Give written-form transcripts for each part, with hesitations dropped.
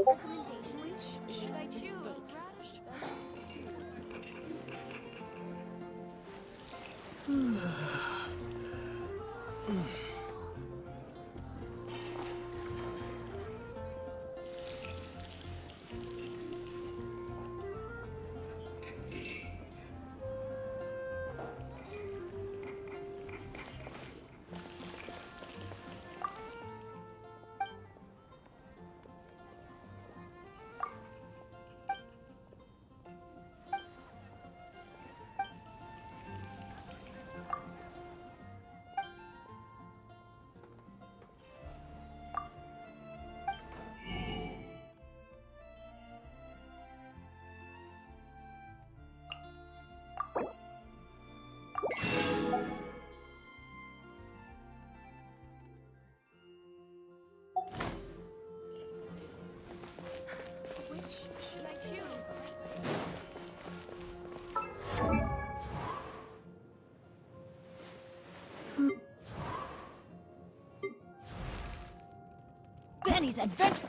Recommendations? Which should I choose? Radish Which should I choose? Benny's adventure.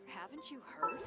Haven't you heard?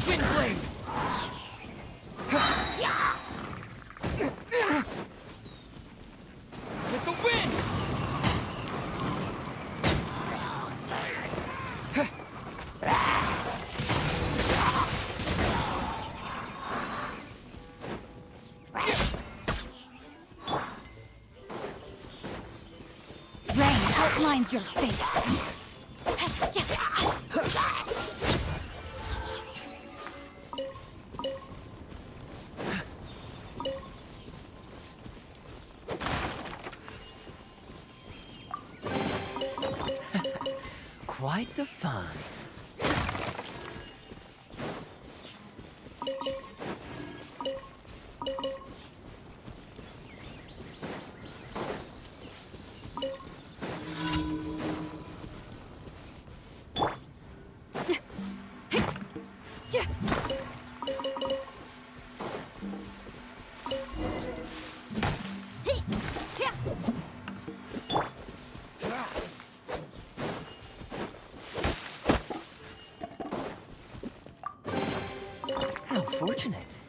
Wind blade! With the wind! Rain outlines your fate. Quite the fun. How fortunate.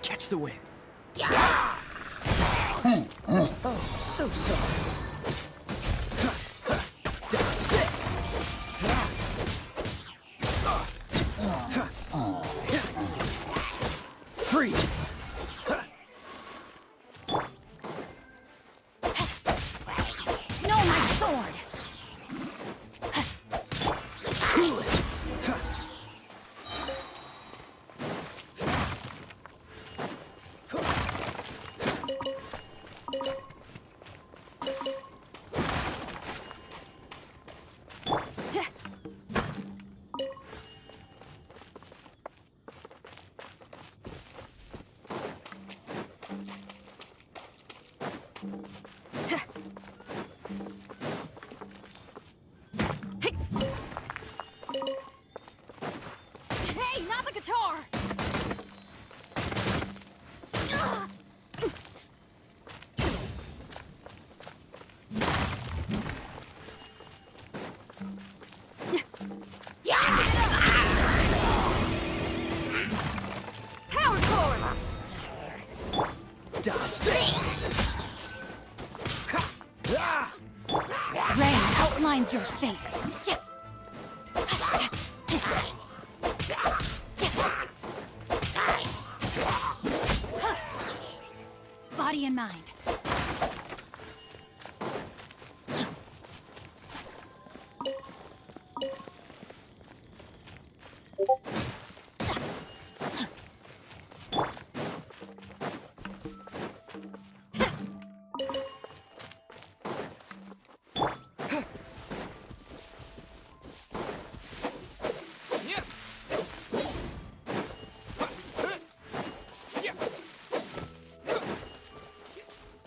Catch the wind. Oh, so sorry. Dodge this. Freeze. No, my sword! Cool it. Hey, not the guitar! Power chord! Dodge this. Rain outlines your fate. Body and mind.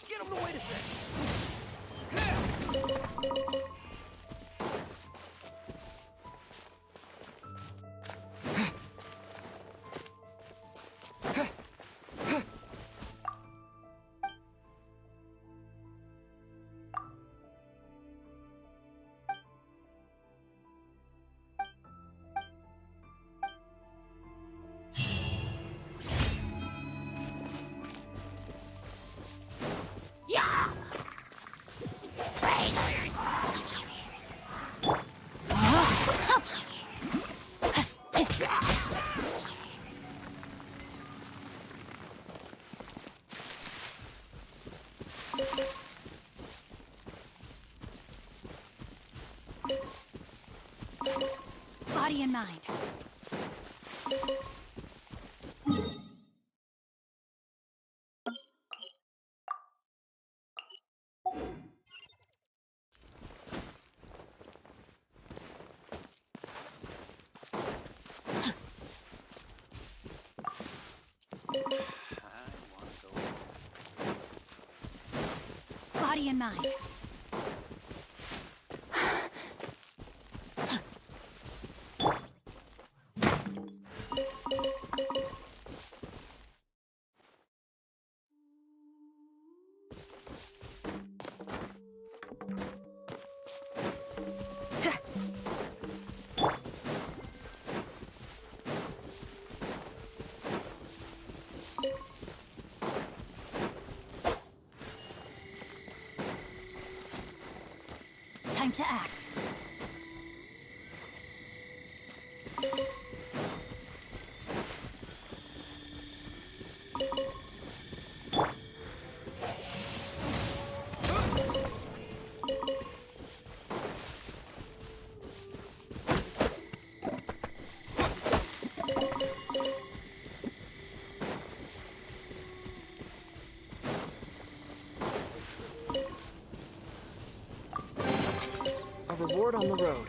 Get him to wait a second. Body and mind. Body and mind. Time to act. A reward on the road.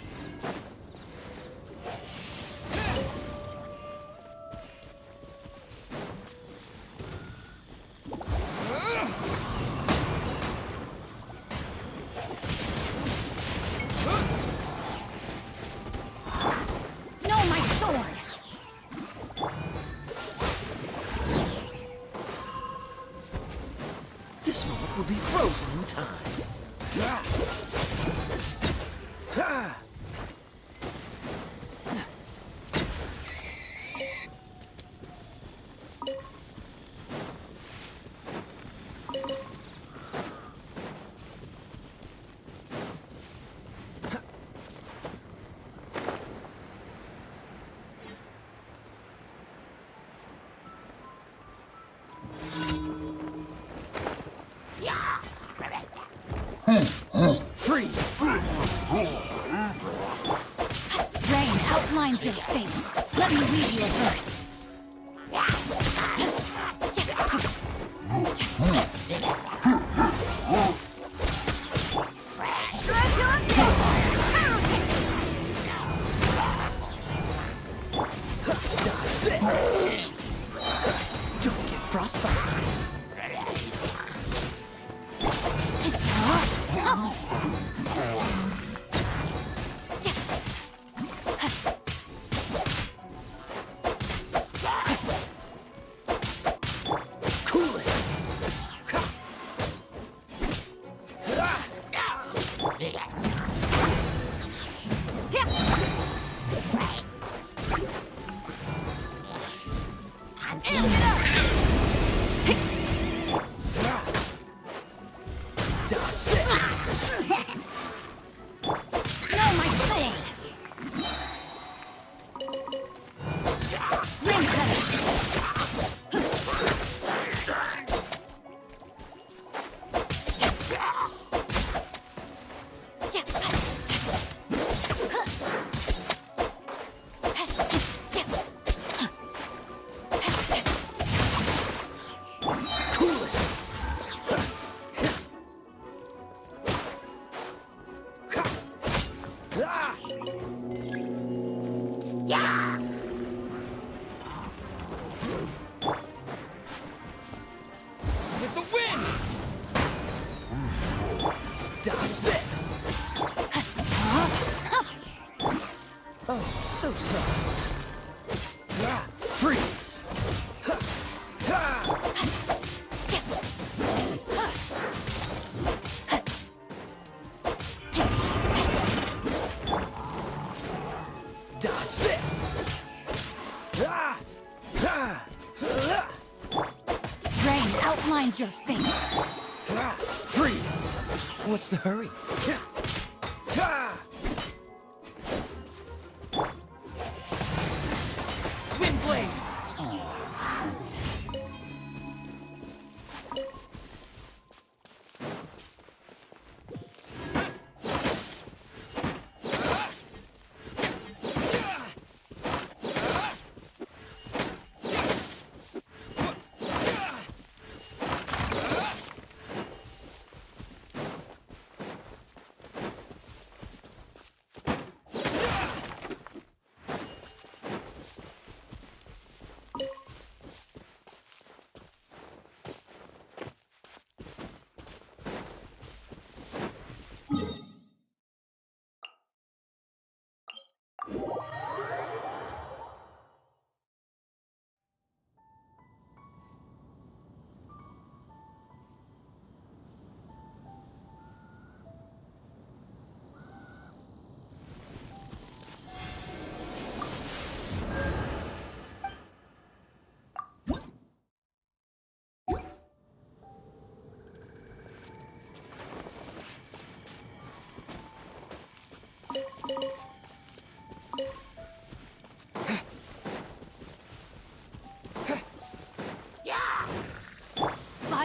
No, my sword! This moment will be frozen in time. Ha! Freeze! Rain outlines your fate. Let me read you a verse. Dodge this! Don't get frostbite. Cool it! Dodge this! No, my sword! Ring cutter! Cool it! With the wind! Dodge this! Oh, so sorry. Freeze! Dodge this! Rain outlines your fate. Freeze! What's the hurry? Wind blade!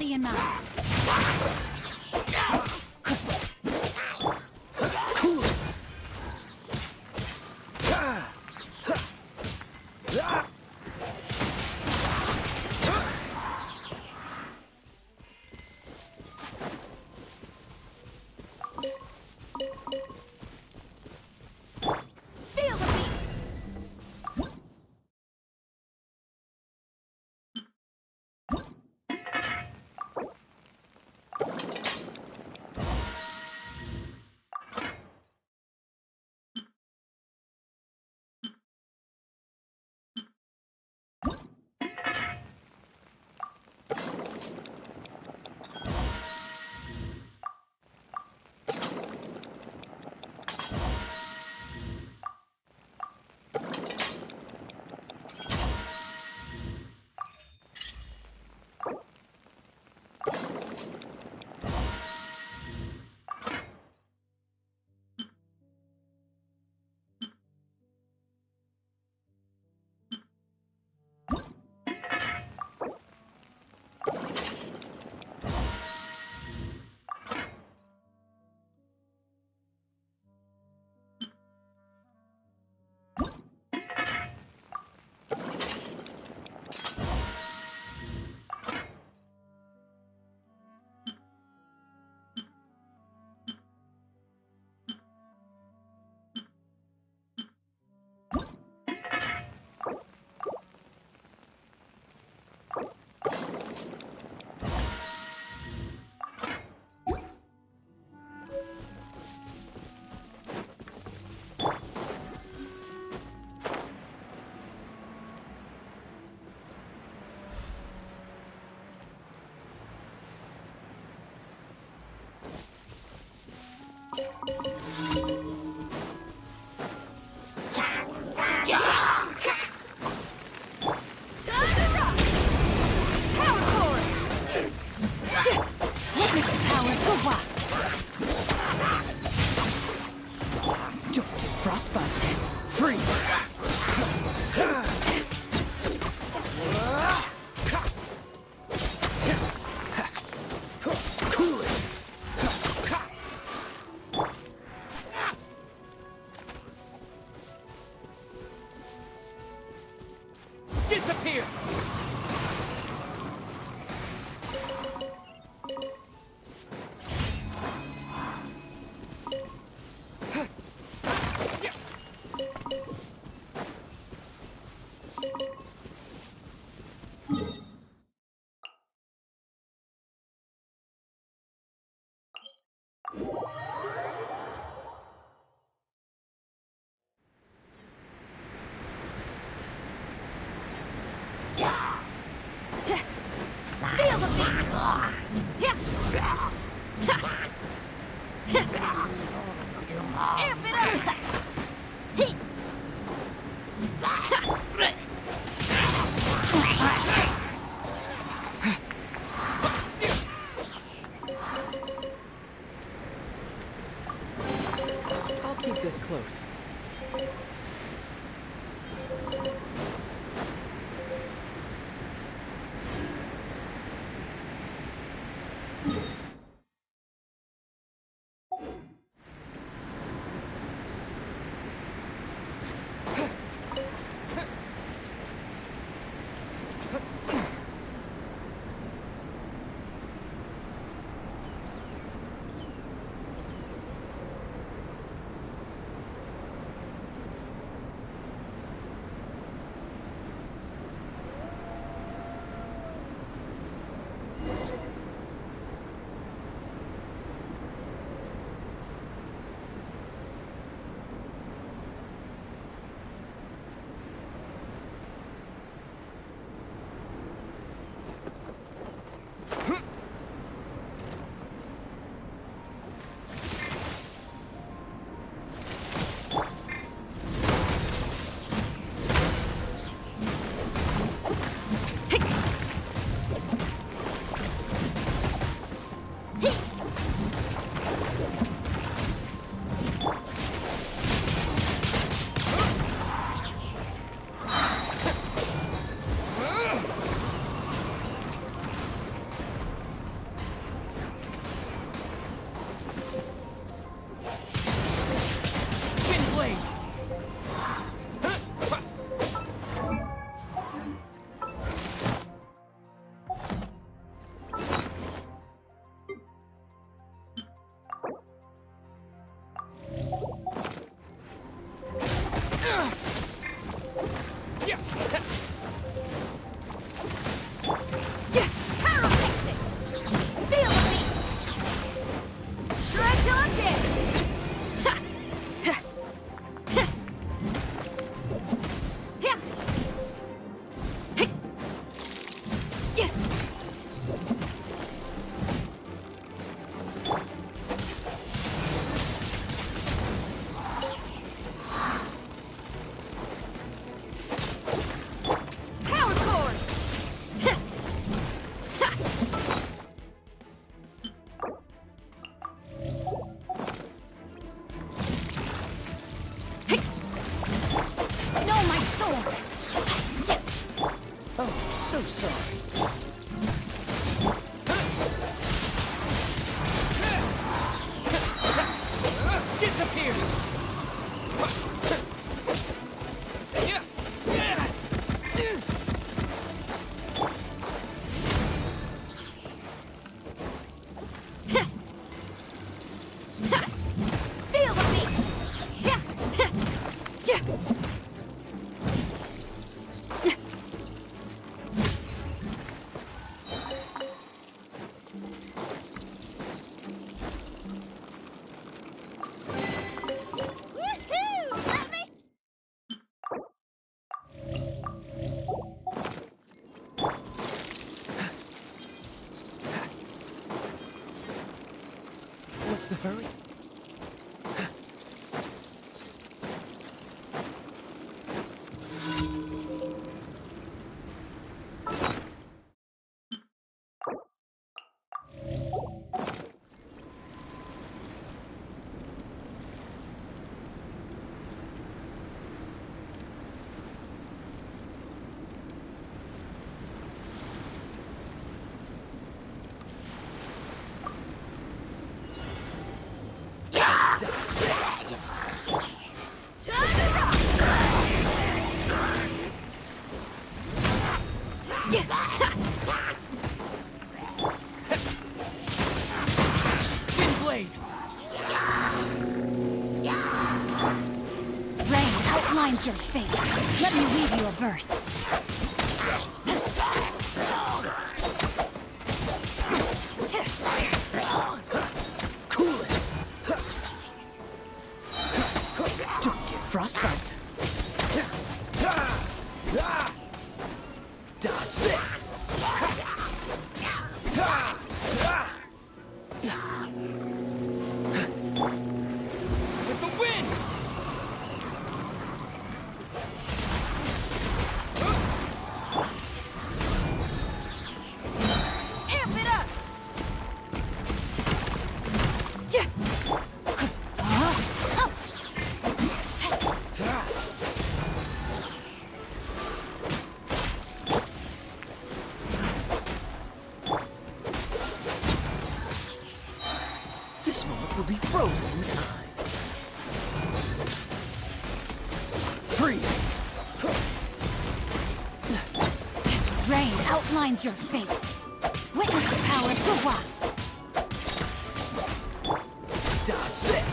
body in mind. Cool it. Feel the beat! Don't get frostbite. Freeze. Cool it. Disappear. Feel the beat! Amp it up! I'll keep this close. so sorry. Disappear! Feel the beat! Woohoo! Let me... What's the hurry? Wind blade! Rain outlines your fate. Let me read you a verse. Cool it! Don't get frostbite! Dodge this! With the wind! Amp it up! This moment will be frozen in time. Freeze! Rain outlines your fate. Witness the power of the wild. Dodge this!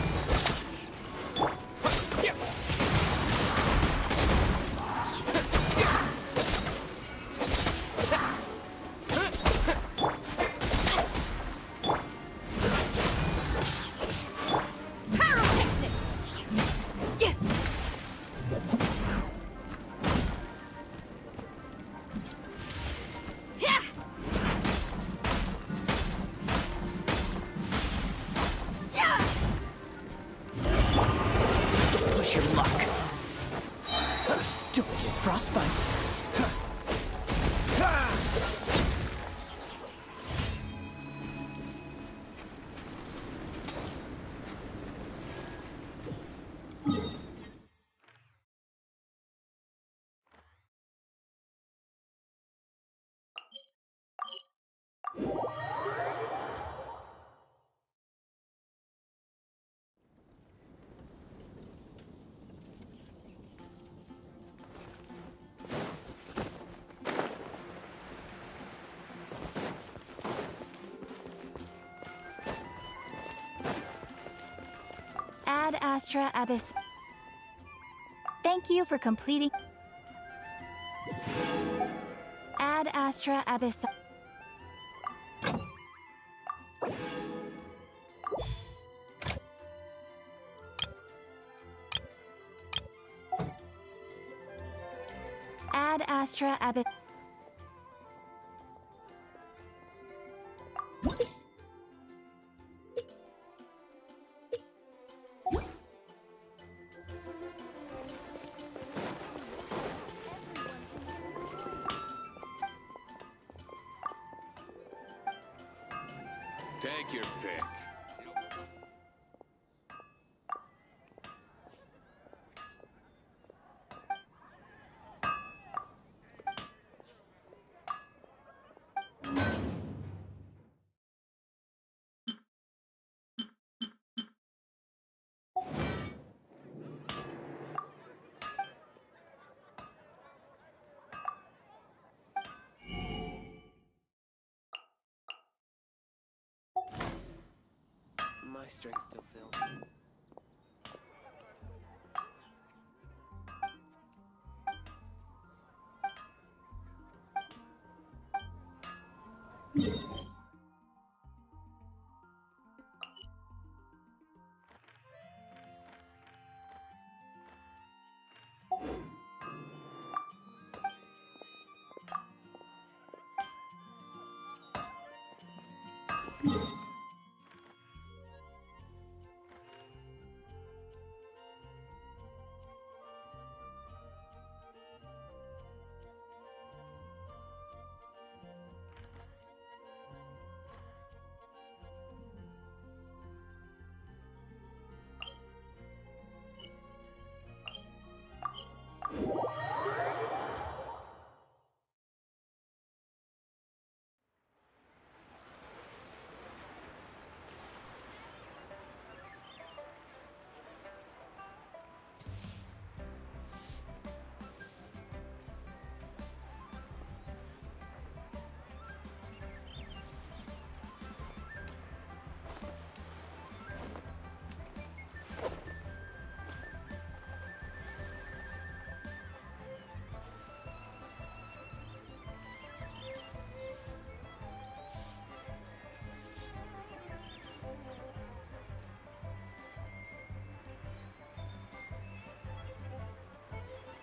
Pyrotechnic! Don't push your luck. Don't get frostbite. Ad Astra Abyss. Thank you for completing. Ad Astra Abyss. Ad Astra Abyss. Take your pick. My strength still fails me.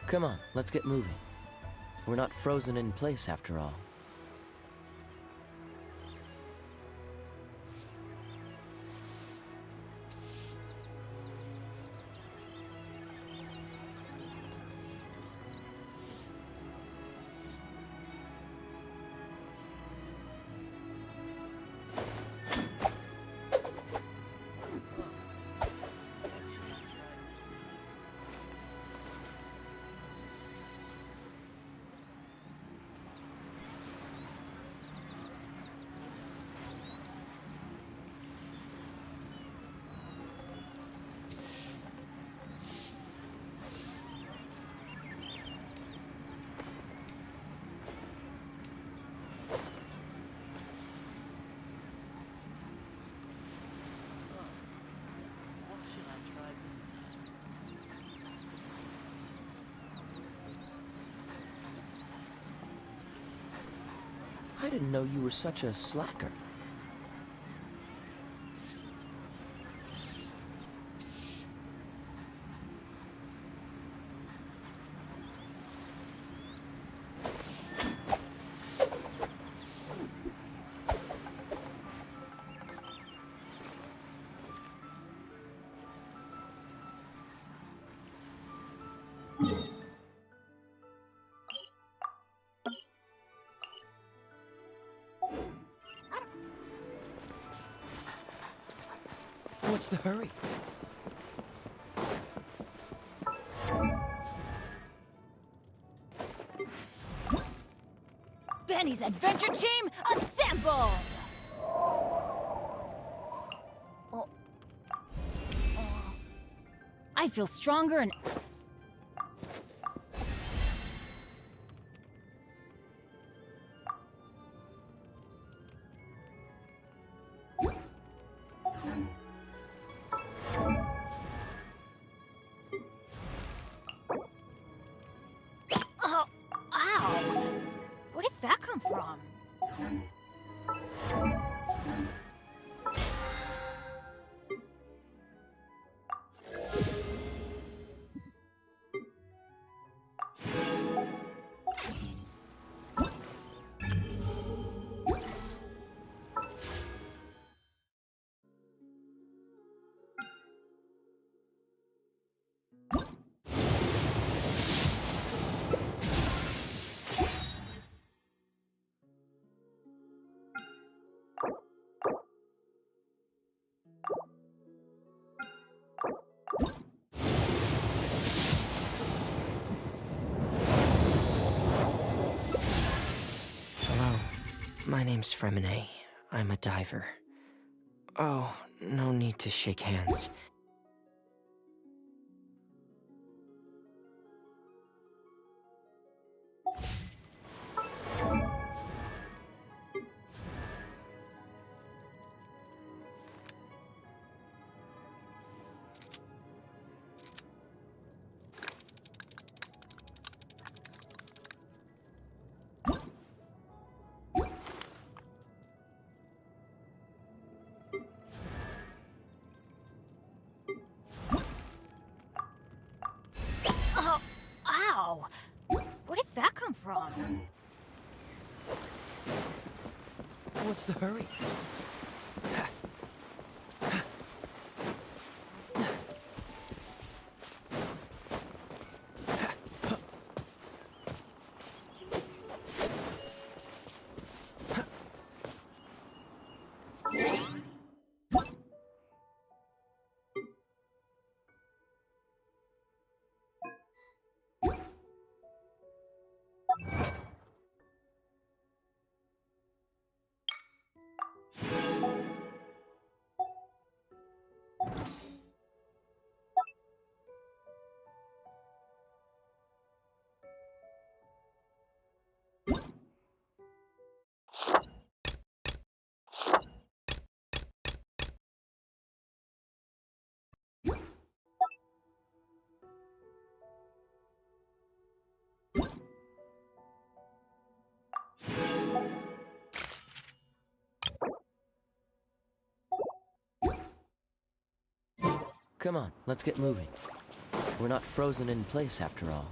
Come on, let's get moving. We're not frozen in place after all. What should I try this time? I didn't know you were such a slacker. What's the hurry? Benny's adventure team, assemble! I feel stronger and... Oh, ow! Where did that come from? Hello, my name's Fremine. I'm a diver. Oh, no need to shake hands. moron! What's the hurry? Come on, let's get moving. We're not frozen in place after all.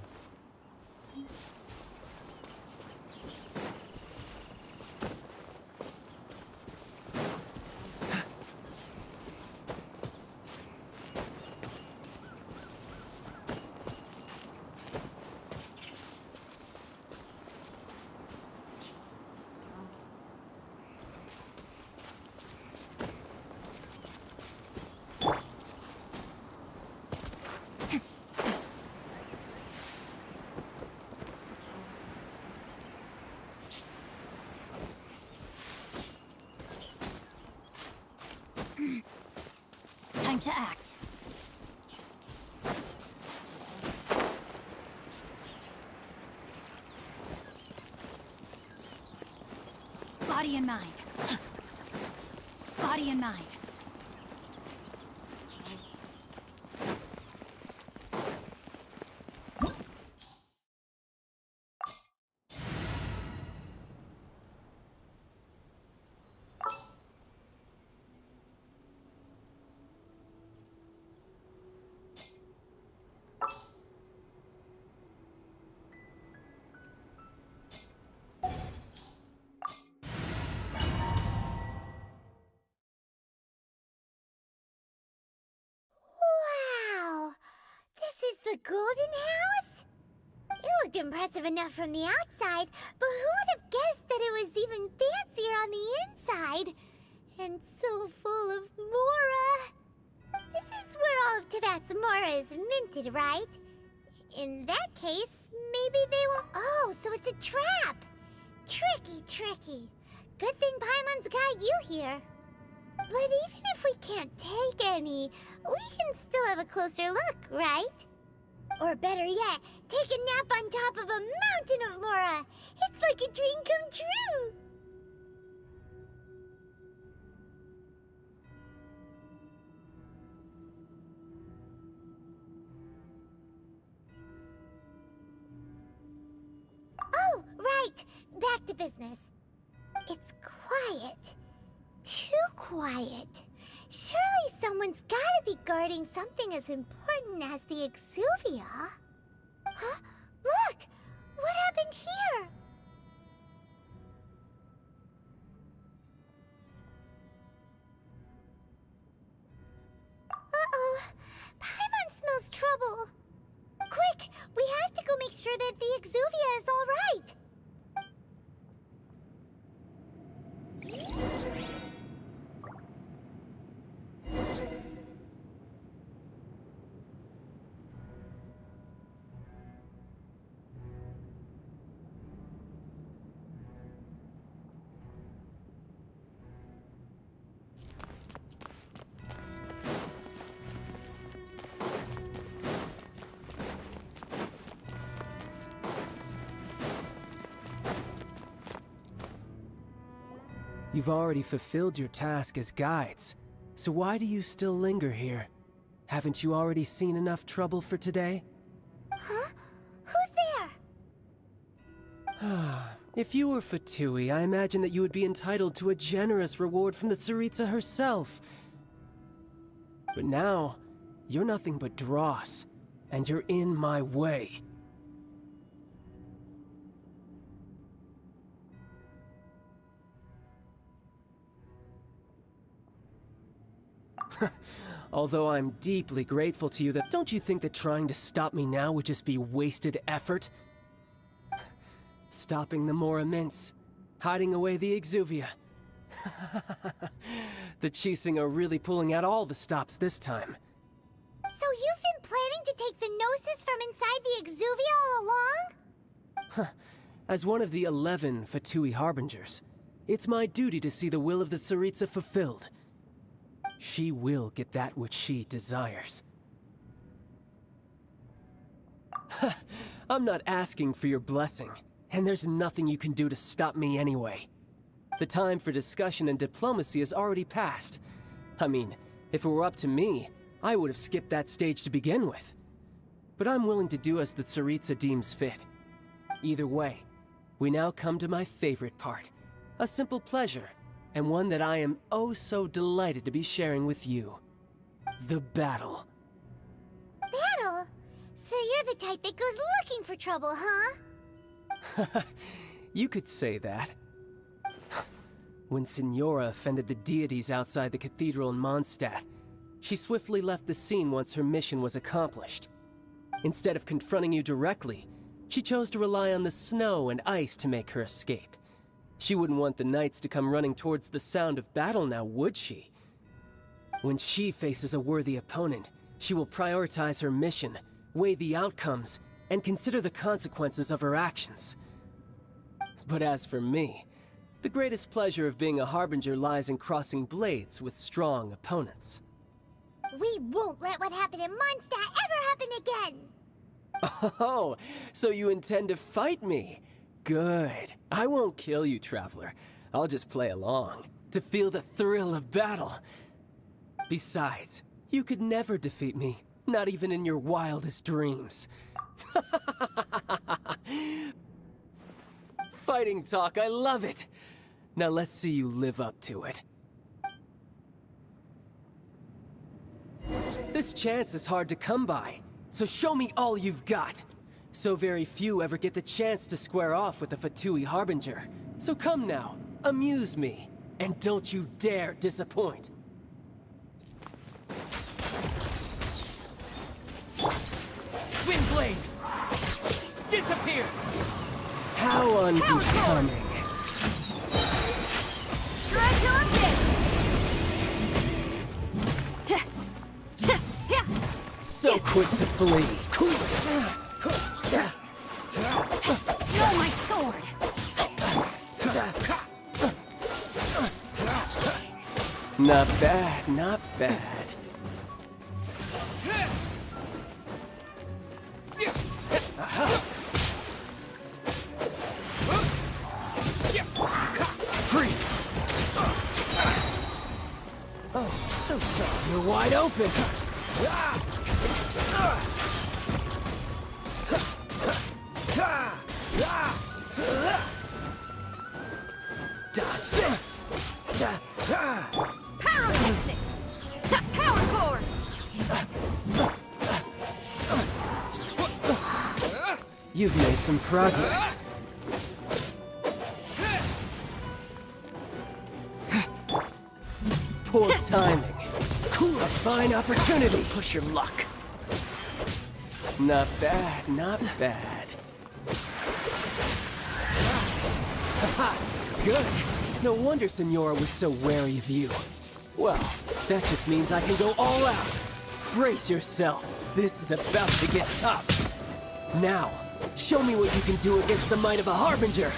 Time to act. Body and mind. Body and mind. Wow! This is the Golden House? It looked impressive enough from the outside, but who would have guessed that it was even fancier on the inside? And so full of Mora. This is where all of Teyvat's Mora is minted, right? In that case, maybe they will... Oh, so it's a trap! Tricky, tricky. Good thing Paimon's got you here. But even if we can't take any, we can still have a closer look, right? Or better yet, take a nap on top of a mountain of Mora. It's like a dream come true. Oh, right. Back to business. It's quiet. Too quiet. Surely someone's gotta be guarding something as important as the Exuvia. Huh? Look! What happened here? Uh-oh. Paimon smells trouble. Quick! We have to go make sure that the Exuvia is all right. You've already fulfilled your task as guides, so why do you still linger here? Haven't you already seen enough trouble for today? Huh? Who's there? If you were Fatui, I imagine that you would be entitled to a generous reward from the Tsaritsa herself. But now, you're nothing but dross, and you're in my way. Although I'm deeply grateful to you, that don't you think that trying to stop me now would just be wasted effort? Stopping the more immense, hiding away the Exuvia. The Chising are really pulling out all the stops this time. So you've been planning to take the Gnosis from inside the Exuvia all along? As one of the 11 Fatui Harbingers, it's my duty to see the will of the Tsaritsa fulfilled. She will get that which she desires. I'm not asking for your blessing, and there's nothing you can do to stop me anyway. The time for discussion and diplomacy has already passed. I mean, if it were up to me, I would have skipped that stage to begin with. But I'm willing to do as the Tsaritsa deems fit. Either way, we now come to my favorite part. A simple pleasure, and one that I am oh so delighted to be sharing with you. The battle. Battle? So you're the type that goes looking for trouble, huh? You could say that. When Signora offended the deities outside the cathedral in Mondstadt, she swiftly left the scene once her mission was accomplished. Instead of confronting you directly, she chose to rely on the snow and ice to make her escape. She wouldn't want the knights to come running towards the sound of battle now, would she? When she faces a worthy opponent, she will prioritize her mission, weigh the outcomes, and consider the consequences of her actions. But as for me, the greatest pleasure of being a Harbinger lies in crossing blades with strong opponents. We won't let what happened in Mondstadt ever happen again! Oh, so you intend to fight me? Good. I won't kill you, Traveler. I'll just play along, to feel the thrill of battle. Besides, you could never defeat me, not even in your wildest dreams. Fighting talk, I love it! Now let's see you live up to it. This chance is hard to come by, so show me all you've got. So very few ever get the chance to square off with a Fatui Harbinger. So come now, amuse me, and don't you dare disappoint. Windblade! Disappear! How unbecoming. So quick to flee. No, my sword! Not bad, not bad. Freeze! Oh, so sorry. You're wide open. Dodge this! Power technique! Power core! You've made some progress. Poor timing. A fine opportunity. Push your luck. Not bad, not bad. Haha, good. No wonder Signora was so wary of you. Well, that just means I can go all out. Brace yourself. This is about to get tough. Now, show me what you can do against the might of a Harbinger.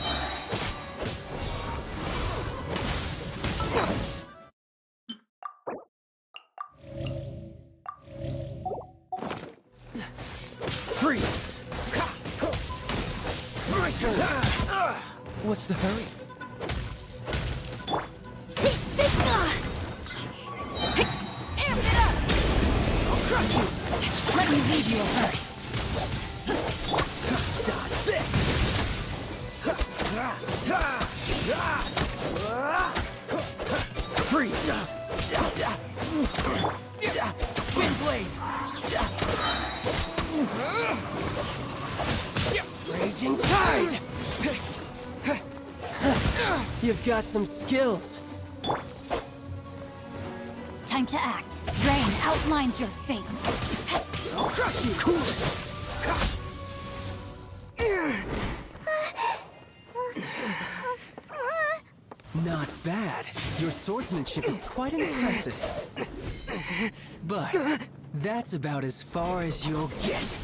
Freeze! My turn! What's the hurry? Amp it up! I'll crush you! Let me leave you first. Dodge this! Freeze! Windblade! Raging Tide! Time Time to act. Rain outlines your fate. I'll crush you! Cool it! Not bad. Your swordsmanship is quite impressive. But that's about as far as you'll get.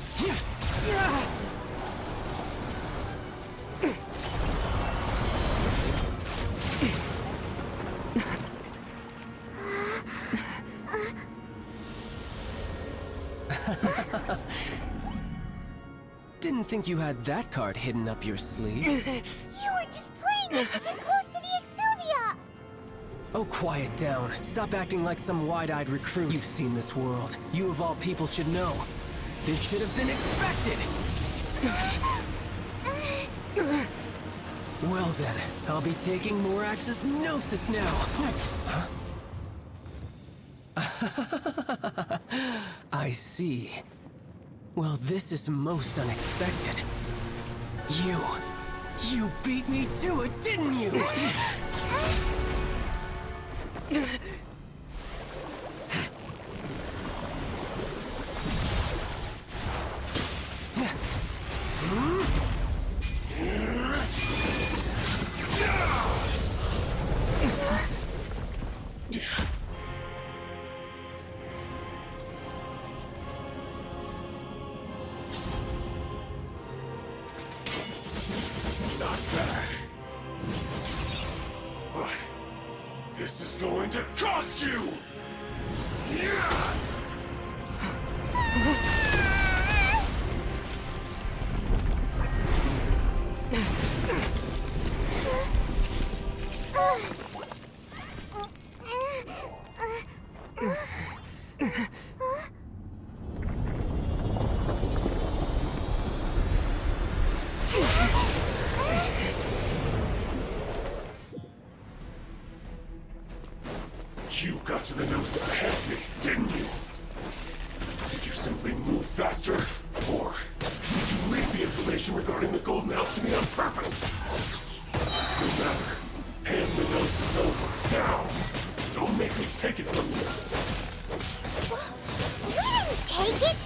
Didn't think you had that card hidden up your sleeve. You were just playing us to get close to the Exuvia! Oh, quiet down. Stop acting like some wide-eyed recruit. You've seen this world. You of all people should know. This should have been expected! Well then, I'll be taking Morax's Gnosis now! Huh? I see. Well, this is most unexpected. You beat me to it, didn't you? Not bad. But this is going to cost you! Yeah! You got to the Gnosis ahead of me, didn't you? Did you simply move faster? Or did you leak the information regarding the Golden House to me on purpose? No matter. Hand the Gnosis over, now! Don't make me take it from you! We didn't take it!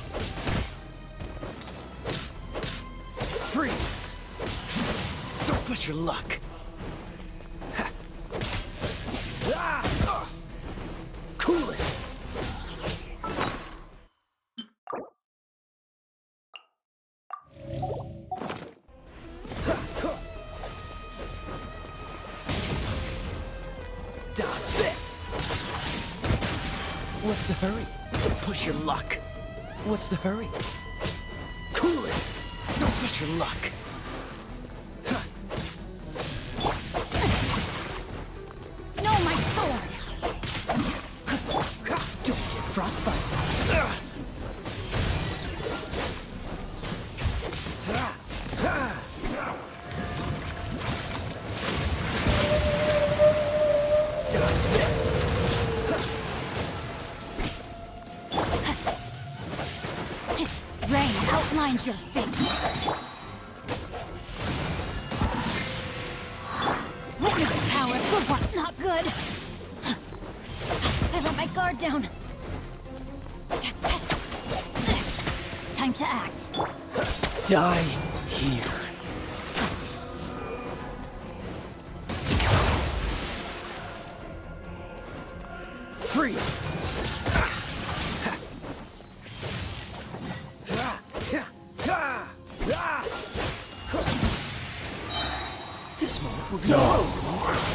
Freeze! Don't push your luck. Cool it! Dodge this! What's the hurry? Don't push your luck. What's the hurry? Cool it! Don't push your luck. No, my sword! Don't get frostbite. Dodge this. Rain outlines your fate. Witness power for what? Not good. I let my guard down. Time to act. Die here. Freeze! This moment will be frozen in time.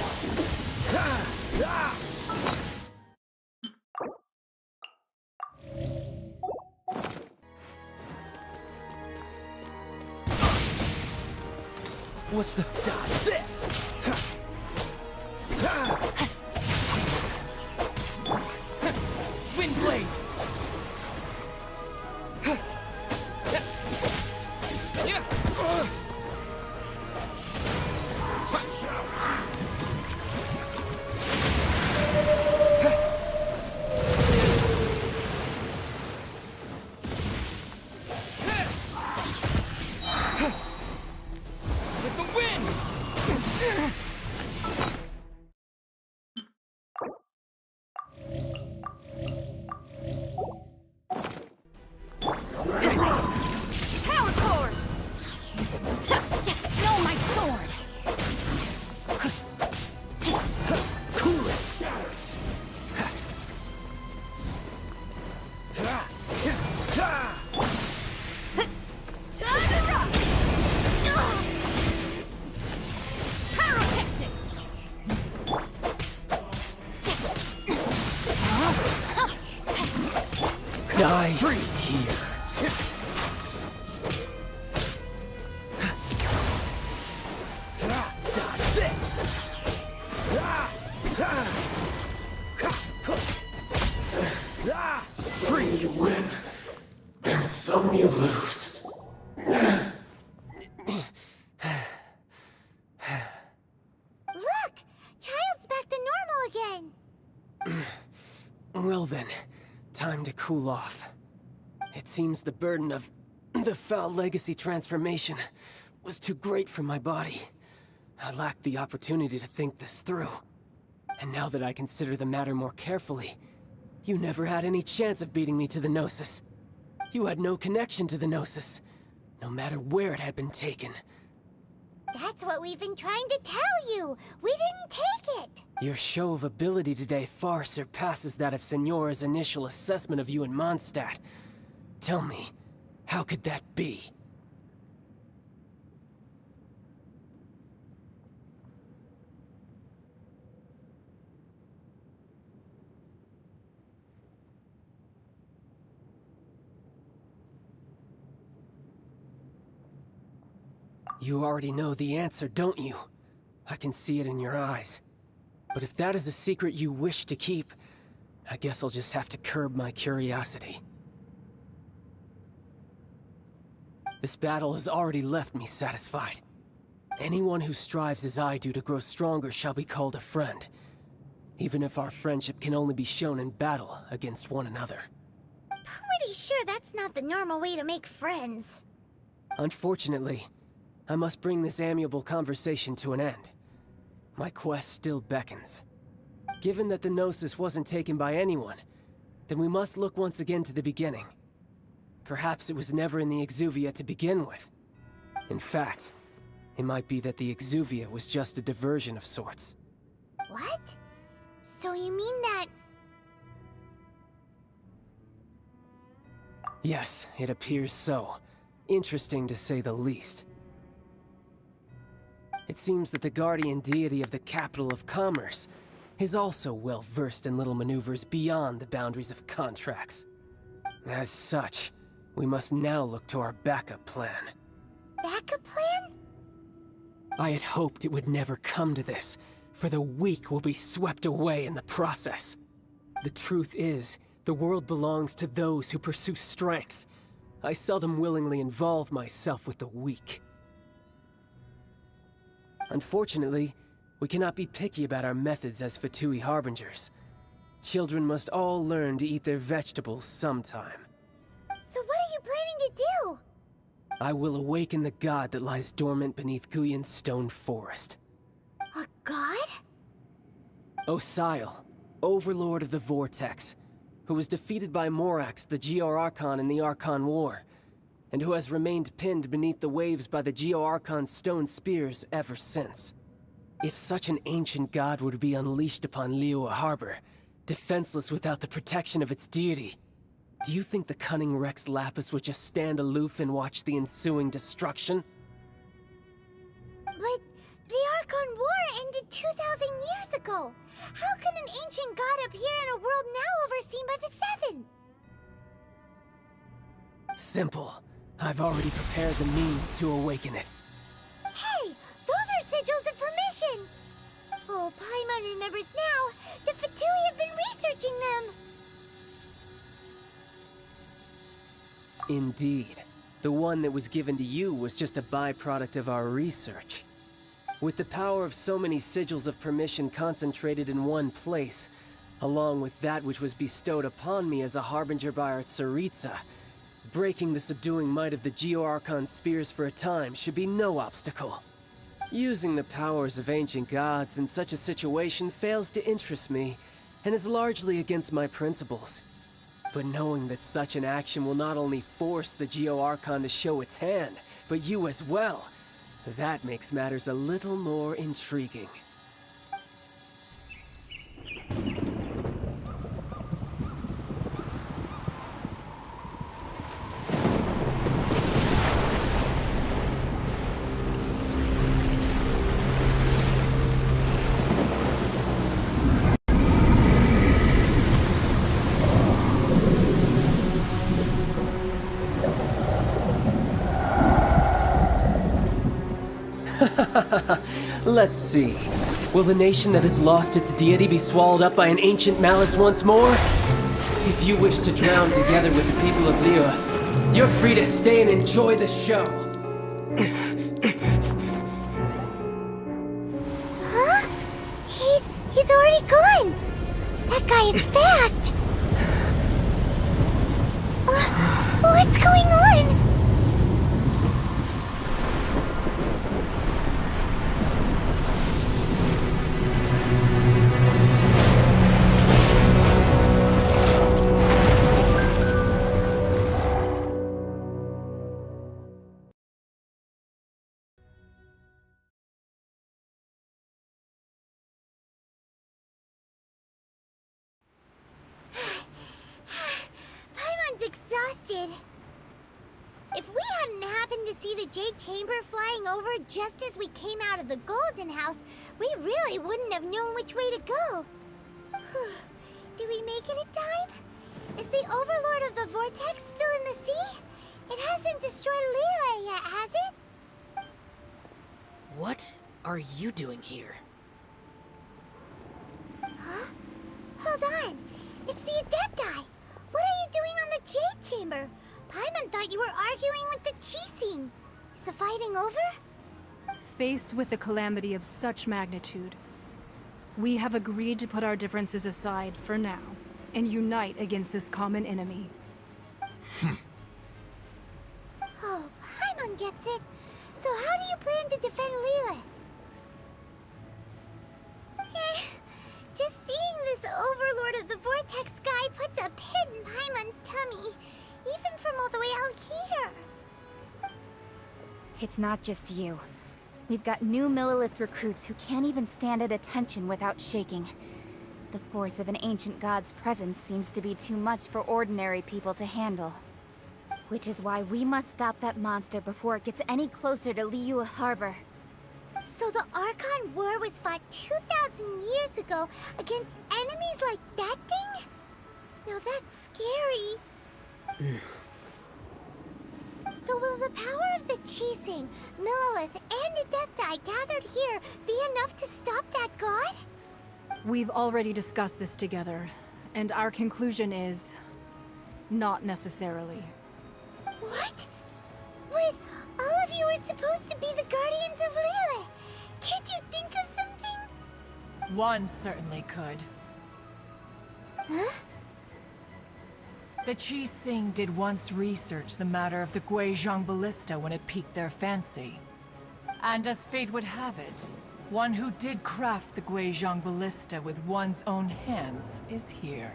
What's the dodge this? Windblade! With the wind! I here. Dodge this! Free you win, and some you lose. Look! Child's back to normal again! Well then, time to cool off. It seems the burden of the foul legacy transformation was too great for my body. I lacked the opportunity to think this through. And now that I consider the matter more carefully, you never had any chance of beating me to the Gnosis. You had no connection to the Gnosis, no matter where it had been taken. That's what we've been trying to tell you! We didn't take it! Your show of ability today far surpasses that of Signora's initial assessment of you in Mondstadt. Tell me, how could that be? You already know the answer, don't you? I can see it in your eyes. But if that is a secret you wish to keep, I guess I'll just have to curb my curiosity. This battle has already left me satisfied. Anyone who strives as I do to grow stronger shall be called a friend, even if our friendship can only be shown in battle against one another. Pretty sure that's not the normal way to make friends. Unfortunately, I must bring this amiable conversation to an end. My quest still beckons. Given that the Gnosis wasn't taken by anyone, then we must look once again to the beginning. Perhaps it was never in the Exuvia to begin with. In fact, it might be that the Exuvia was just a diversion of sorts. What? So you mean that... Yes, it appears so. Interesting to say the least. It seems that the guardian deity of the capital of commerce is also well versed in little maneuvers beyond the boundaries of contracts. As such, we must now look to our backup plan. backup plan? I had hoped it would never come to this, for the weak will be swept away in the process. The truth is, the world belongs to those who pursue strength. I seldom willingly involve myself with the weak. Unfortunately, we cannot be picky about our methods as Fatui Harbingers. Children must all learn to eat their vegetables sometime. So what are you planning to do? I will awaken the god that lies dormant beneath Guyon's stone forest. A god? Osial, overlord of the Vortex, who was defeated by Morax, the Geo-Archon in the Archon War, and who has remained pinned beneath the waves by the Geo-Archon's stone spears ever since. If such an ancient god were to be unleashed upon Liyue Harbor, defenseless without the protection of its deity, do you think the cunning Rex Lapis would just stand aloof and watch the ensuing destruction? But the Archon War ended 2,000 years ago. How can an ancient god appear in a world now overseen by the Seven? Simple. I've already prepared the means to awaken it. Hey, those are sigils of permission! Oh, Paimon remembers now. The Fatui have been researching them. Indeed. The one that was given to you was just a byproduct of our research. With the power of so many sigils of permission concentrated in one place, along with that which was bestowed upon me as a harbinger by our Tsaritsa, breaking the subduing might of the Geo-Archon spears for a time should be no obstacle. Using the powers of ancient gods in such a situation fails to interest me, and is largely against my principles. But knowing that such an action will not only force the Geo-Archon to show its hand, but you as well, that makes matters a little more intriguing. Let's see. Will the nation that has lost its deity be swallowed up by an ancient malice once more? If you wish to drown together with the people of Liyue, you're free to stay and enjoy the show. Huh? He's already gone! That guy is fast! What's going on? Exhausted. If we hadn't happened to see the Jade Chamber flying over just as we came out of the Golden House, we really wouldn't have known which way to go. Did we make it in time? Is the Overlord of the Vortex still in the sea? It hasn't destroyed Liyue yet, has it? What are you doing here? Huh? Hold on. It's the Adepti. What are you doing on the Jade Chamber? Paimon thought you were arguing with the Qixing. Is the fighting over? Faced with a calamity of such magnitude, we have agreed to put our differences aside for now and unite against this common enemy. Oh, Paimon gets it. So how do you plan to defend Liyue? Just seeing this Overlord of the Vortex guy puts a pit in Paimon's tummy, even from all the way out here. It's not just you. We've got new Millilith recruits who can't even stand at attention without shaking. The force of an ancient god's presence seems to be too much for ordinary people to handle. Which is why we must stop that monster before it gets any closer to Liyue Harbor. So the Archon War was fought 2,000 years ago against enemies like that thing? Now that's scary. So will the power of the Qixing, Millilith, and Adepti gathered here be enough to stop that god? We've already discussed this together, and our conclusion is... not necessarily. What? But all of you were supposed to be the Guardians of Liyue. Can't you think of something? One certainly could. Huh? The Qixing did once research the matter of the Guizhong Ballista when it piqued their fancy. And as fate would have it, one who did craft the Guizhong Ballista with one's own hands is here.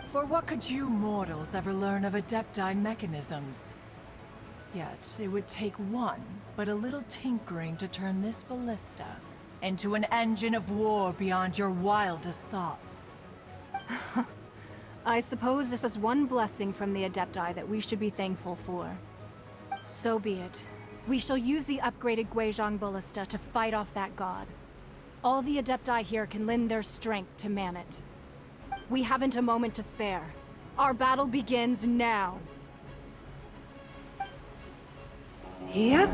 For what could you mortals ever learn of Adepti mechanisms? Yet, it would take one, but a little tinkering to turn this ballista into an engine of war beyond your wildest thoughts. I suppose this is one blessing from the Adepti that we should be thankful for. So be it. We shall use the upgraded Guizhong Ballista to fight off that god. All the Adepti here can lend their strength to man it. We haven't a moment to spare. Our battle begins now. Yep.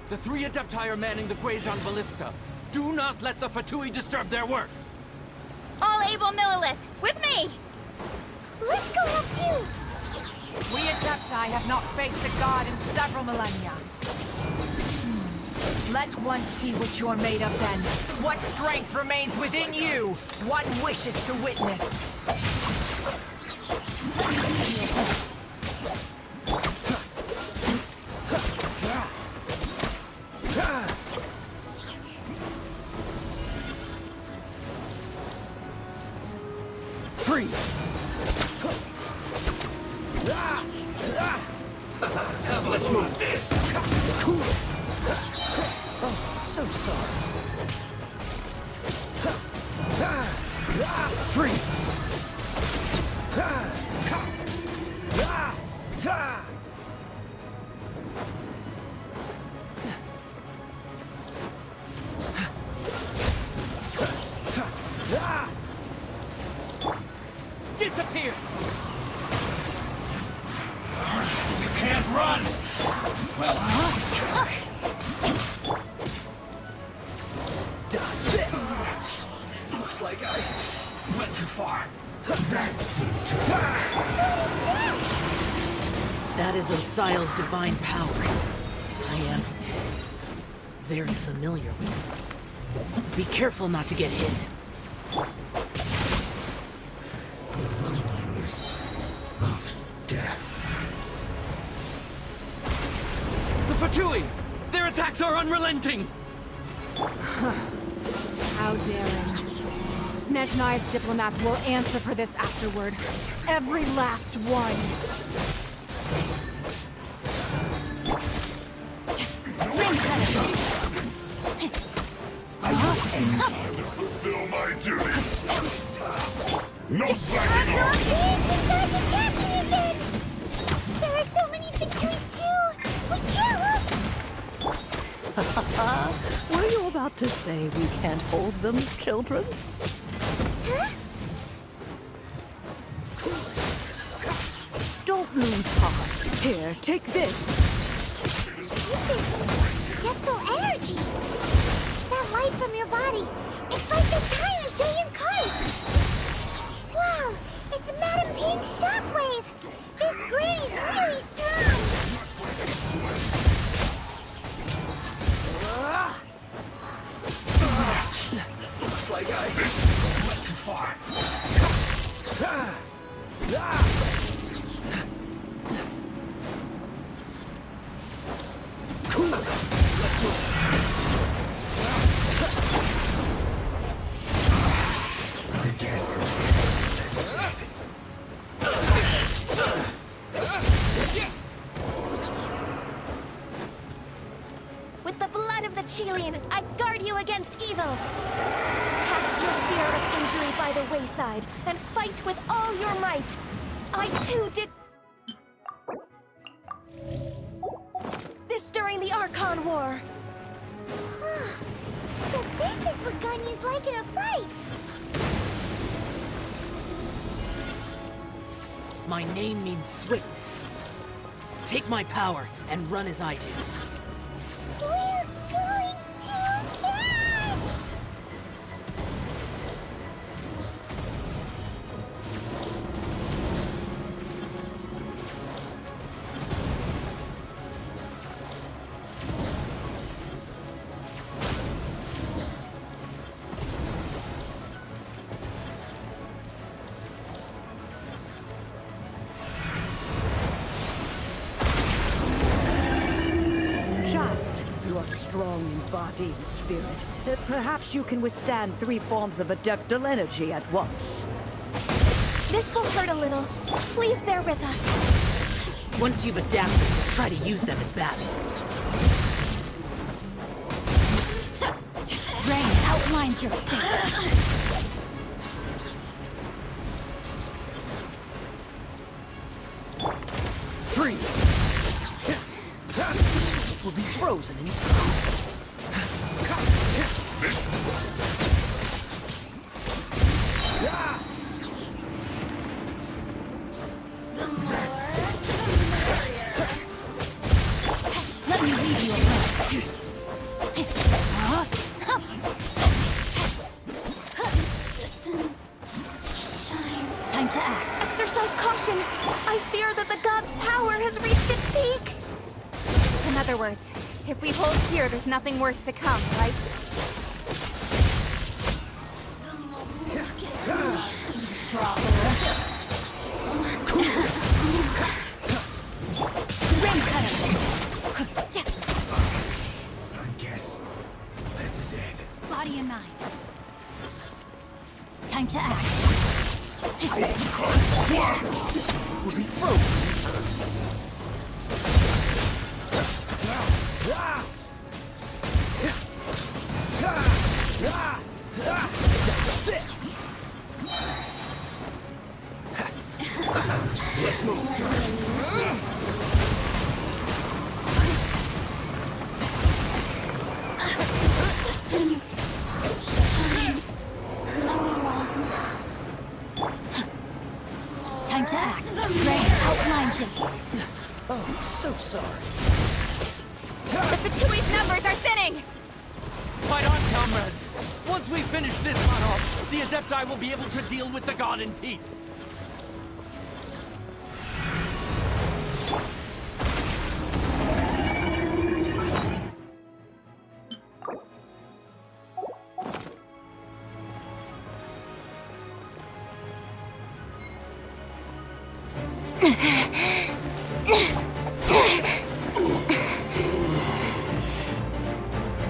The three Adepti are manning the Guizhong Ballista. Do not let the Fatui disturb their work! All able Millilith, with me! adepti have not faced a god in several millennia. Let one see what you're made of then. What strength remains within you? One wishes to witness. Freeze! Let's move this! Cool it! Oh, so sorry. Freeze! Disappear! You can't run! Well, Dodge this! looks like I went too far. That seemed to work. That is Osial's divine power. I am very familiar with it. Be careful not to get hit. Of death. The Fatui! Their attacks are unrelenting! How daring. Snezhnai's diplomats will answer for this afterward. Every last one. I will fulfill my duty. No slacking off! Ancient gods attacking again! There are so many things we do! We can't Were you about to say we can't hold them, children? Huh? Don't lose heart. Here, take this. This is Depthal energy! That light from your body, it's like the tiny giant cars! Wow, it's Madame Ping's shockwave! This granny's really strong! Looks like I went too far. With the blood of the Chelian, I guard you against evil. Cast your fear of injury by the wayside and fight with all your might. I too did this during the Archon War. So this is what Ganyu's like in a fight! My name means swiftness. Take my power and run as I do. We're going too fast! Child, you are strong in body and spirit. Perhaps you can withstand 3 forms of adeptal energy at once. This will hurt a little. Please bear with us. Once you've adapted, try to use them in battle. Rain outlines your fate. Freeze! This will be frozen in time. Let me lead you away. Resistance. Shine. Time to act. Exercise Exercise caution! I fear that the god's power has reached its peak! In other words, if we hold here, there's nothing worse to come, right? Rim cutter! I guess this is it. Body in mind. Time to act. This will be frozen. This. Let's move. Time to act. Rain outlines me. Oh, so sorry. The Fatui's numbers are thinning! Fight on, comrades! Once we finish this run off, the Adepti will be able to deal with the god in peace.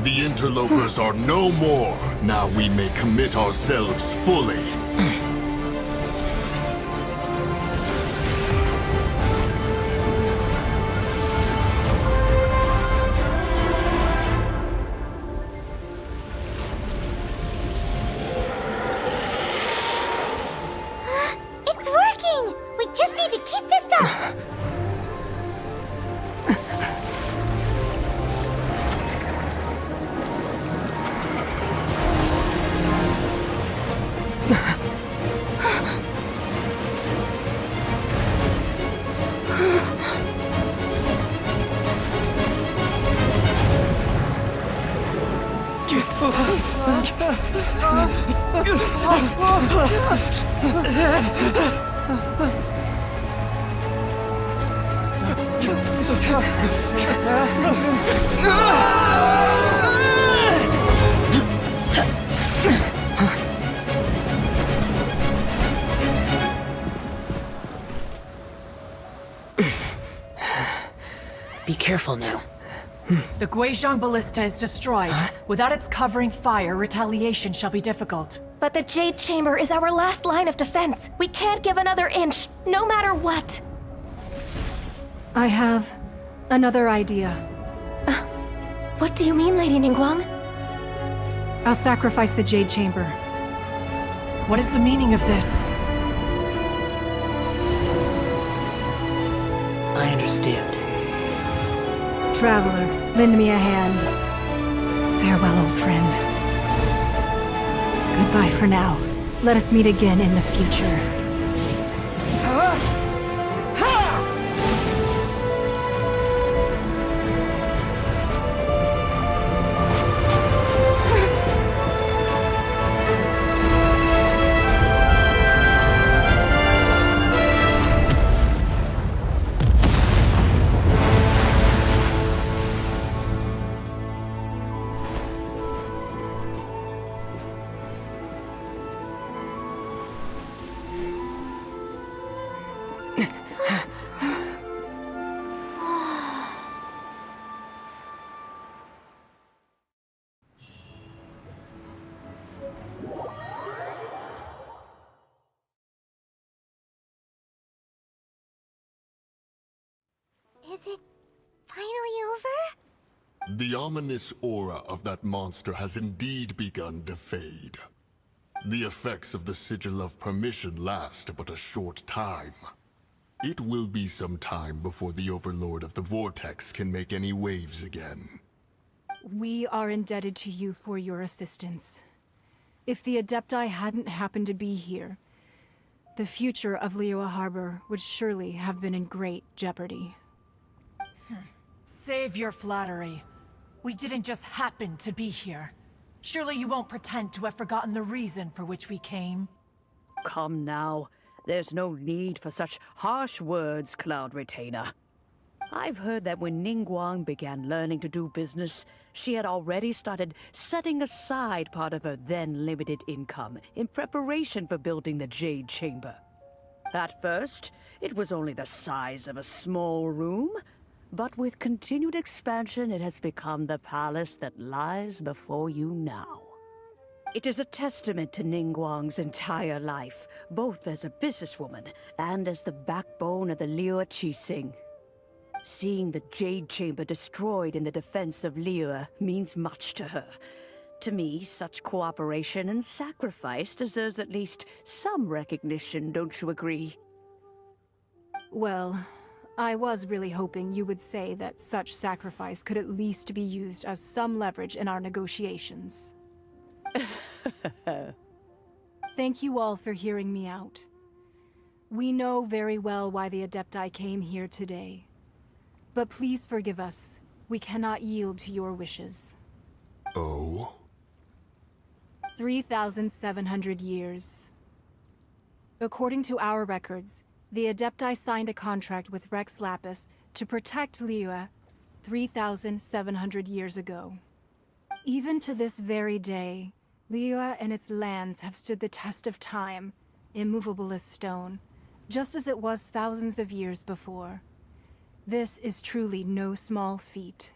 The interlopers are no more. Now we may commit ourselves fully. It's working! We just need to keep this up! Be careful now. The Guizhong Ballista is destroyed. Without its covering fire, retaliation shall be difficult. But the Jade Chamber is our last line of defense. We can't give another inch, no matter what. I have another idea. What do you mean, Lady Ningguang? I'll sacrifice the Jade Chamber. What is the meaning of this? I understand. Traveler, lend me a hand. Farewell, old friend. Goodbye for now. Let us meet again in the future. Is it finally over? The ominous aura of that monster has indeed begun to fade. The effects of the Sigil of Permission last but a short time. It will be some time before the Overlord of the Vortex can make any waves again. We are indebted to you for your assistance. If the Adepti hadn't happened to be here, the future of Liyue Harbor would surely have been in great jeopardy. Save your flattery. We didn't just happen to be here. Surely you won't pretend to have forgotten the reason for which we came? Come now. There's no need for such harsh words, Cloud Retainer. I've heard that when Ningguang began learning to do business, she had already started setting aside part of her then limited income in preparation for building the Jade Chamber. At first, it was only the size of a small room, but with continued expansion, it has become the palace that lies before you now. It is a testament to Ningguang's entire life, both as a businesswoman and as the backbone of the Liyue Qixing. Seeing the Jade Chamber destroyed in the defense of Liyue means much to her. To me, such cooperation and sacrifice deserves at least some recognition, don't you agree? Well, I was really hoping you would say that such sacrifice could at least be used as some leverage in our negotiations. Thank you all for hearing me out. We know very well why the Adepti came here today. But please forgive us. We cannot yield to your wishes. Oh? 3,700 years. According to our records, the Adepti signed a contract with Rex Lapis to protect Liyue 3,700 years ago. Even to this very day, Liyue and its lands have stood the test of time, immovable as stone, just as it was thousands of years before. This is truly no small feat.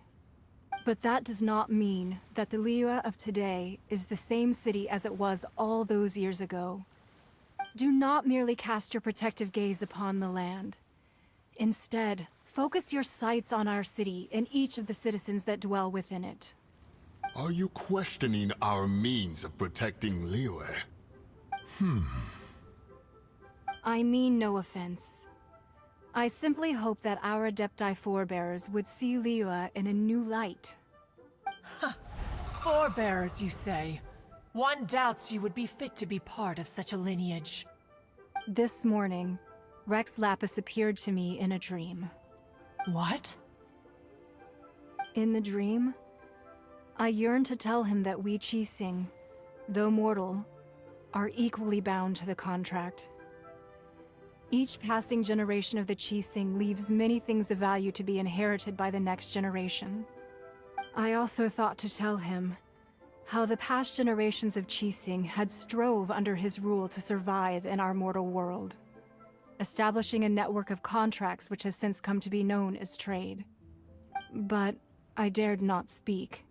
But that does not mean that the Liyue of today is the same city as it was all those years ago. Do not merely cast your protective gaze upon the land. Instead, focus your sights on our city and each of the citizens that dwell within it. Are you questioning our means of protecting Liyue? I mean no offense. I simply hope that our Adepti forebears would see Liyue in a new light. Forebearers, you say? One doubts you would be fit to be part of such a lineage. This morning, Rex Lapis appeared to me in a dream. What? In the dream, I yearned to tell him that we Qixing, though mortal, are equally bound to the contract. Each passing generation of the Qixing leaves many things of value to be inherited by the next generation. I also thought to tell him how the past generations of Qixing had strove under his rule to survive in our mortal world, establishing a network of contracts which has since come to be known as trade. But I dared not speak.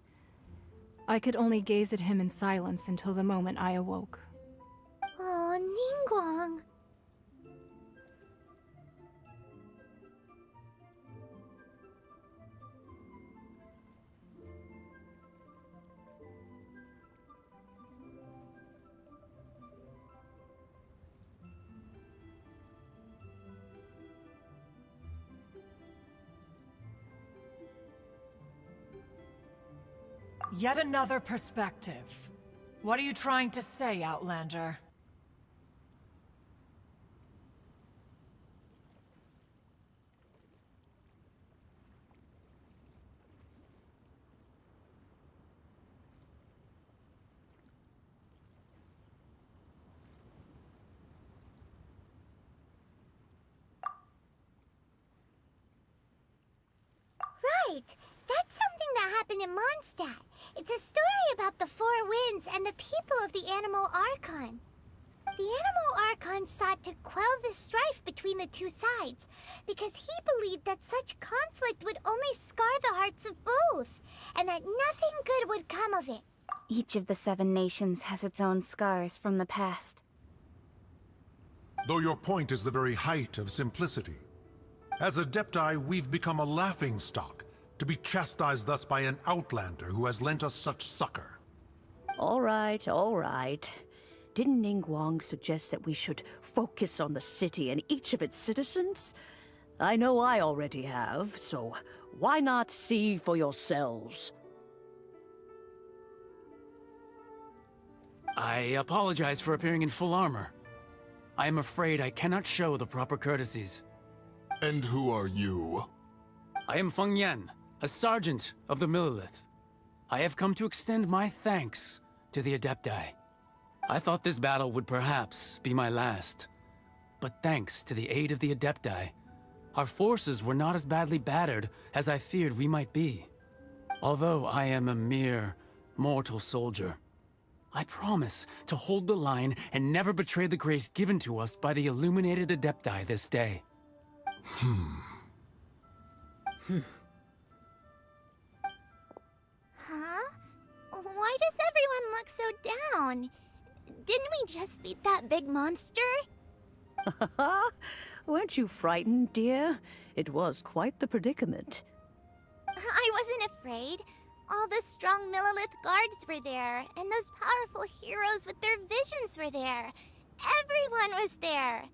I could only gaze at him in silence until the moment I awoke. Oh, Ningguang. Yet another perspective. What are you trying to say, Outlander? Right! That's something that happened in Mondstadt. It's a story about the Four Winds and the people of the Animal Archon. The Animal Archon sought to quell the strife between the two sides, because he believed that such conflict would only scar the hearts of both, and that nothing good would come of it. Each of the 7 nations has its own scars from the past. Though your point is the very height of simplicity. As Adepti, we've become a laughingstock, to be chastised thus by an outlander who has lent us such succor. All right, all right. Didn't Ningguang suggest that we should focus on the city and each of its citizens? I know I already have, so why not see for yourselves? I apologize for appearing in full armor. I am afraid I cannot show the proper courtesies. And who are you? I am Feng Yan, a sergeant of the Millilith. I have come to extend my thanks to the Adepti. I thought this battle would perhaps be my last. but thanks to the aid of the Adepti, our forces were not as badly battered as I feared we might be. Although I am a mere mortal soldier, I promise to hold the line and never betray the grace given to us by the illuminated Adepti this day. Huh? Why does everyone look so down? Didn't we just beat that big monster? Weren't you frightened, dear? It was quite the predicament. I wasn't afraid. All the strong Millilith guards were there, and those powerful heroes with their visions were there. Everyone was there.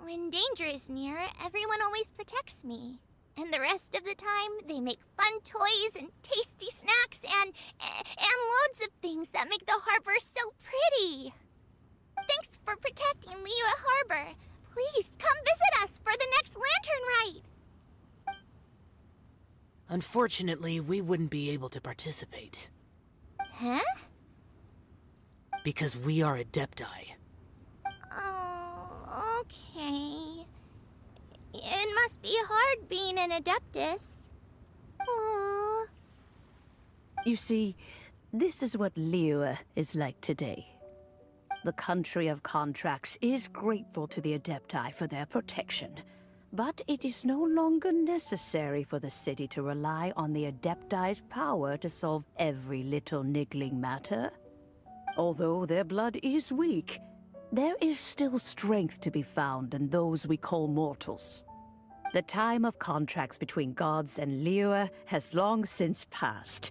When danger is near, everyone always protects me. And the rest of the time, they make fun toys and tasty snacks and loads of things that make the harbor so pretty. Thanks for protecting Liyue Harbor. Please come visit us for the next lantern rite. Unfortunately, we wouldn't be able to participate. Huh? Because we are Adepti. Oh, okay. It must be hard being an Adeptus. Aww. You see, this is what Liyue is like today. The country of contracts is grateful to the Adepti for their protection, but it is no longer necessary for the city to rely on the Adepti's power to solve every little niggling matter. Although their blood is weak, there is still strength to be found in those we call mortals. The time of contracts between gods and Liyue has long since passed.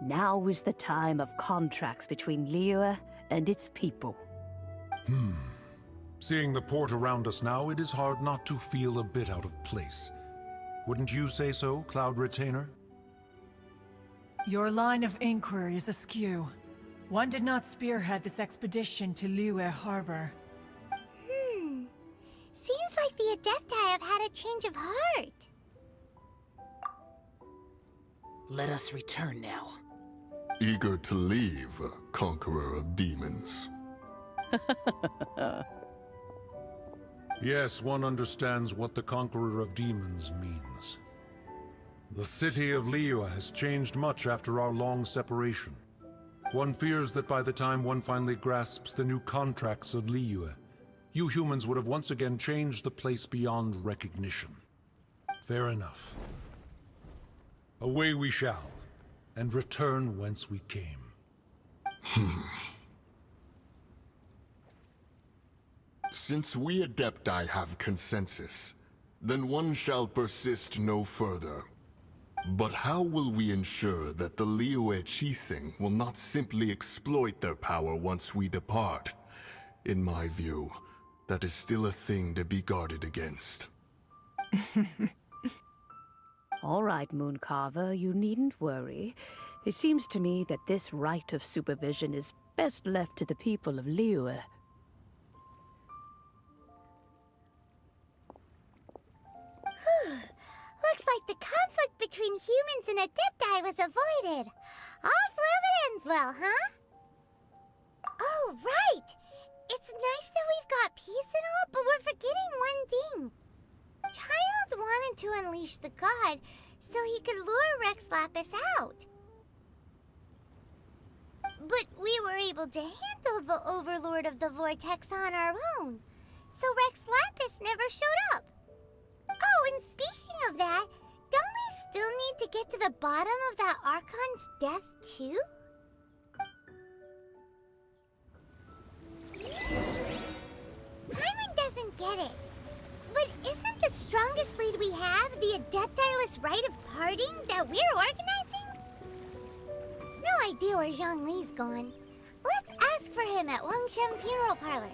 Now is the time of contracts between Liyue and its people. Seeing the port around us now, it is hard not to feel a bit out of place. Wouldn't you say so, Cloud Retainer? Your line of inquiry is askew. One did not spearhead this expedition to Liyue Harbor. Seems like the Adepti have had a change of heart. Let us return now. Eager to leave, Conqueror of Demons. Yes, one understands what the Conqueror of Demons means. The city of Liyue has changed much after our long separation. One fears that by the time one finally grasps the new contracts of Liyue, you humans would have once again changed the place beyond recognition. Fair enough. Away we shall, and return whence we came. Since we Adepti have consensus, then one shall persist no further. But how will we ensure that the Liyue Qixing will not simply exploit their power once we depart? In my view, that is still a thing to be guarded against. All right, Mooncarver, you needn't worry. It seems to me that this right of supervision is best left to the people of Liyue. Looks like the conflict between humans and Adepti was avoided. All's well that ends well, huh? Oh, right! It's nice that we've got peace and all, but we're forgetting one thing. Child wanted to unleash the god so he could lure Rex Lapis out. But we were able to handle the Overlord of the Vortex on our own, so Rex Lapis never showed up. Oh, and speaking of that, don't we still need to get to the bottom of that Archon's death, too? Paimon doesn't get it. But isn't the strongest lead we have the Adepti-less rite of parting that we're organizing? No idea where Zhongli's gone. Let's ask for him at Wangshen Funeral Parlor.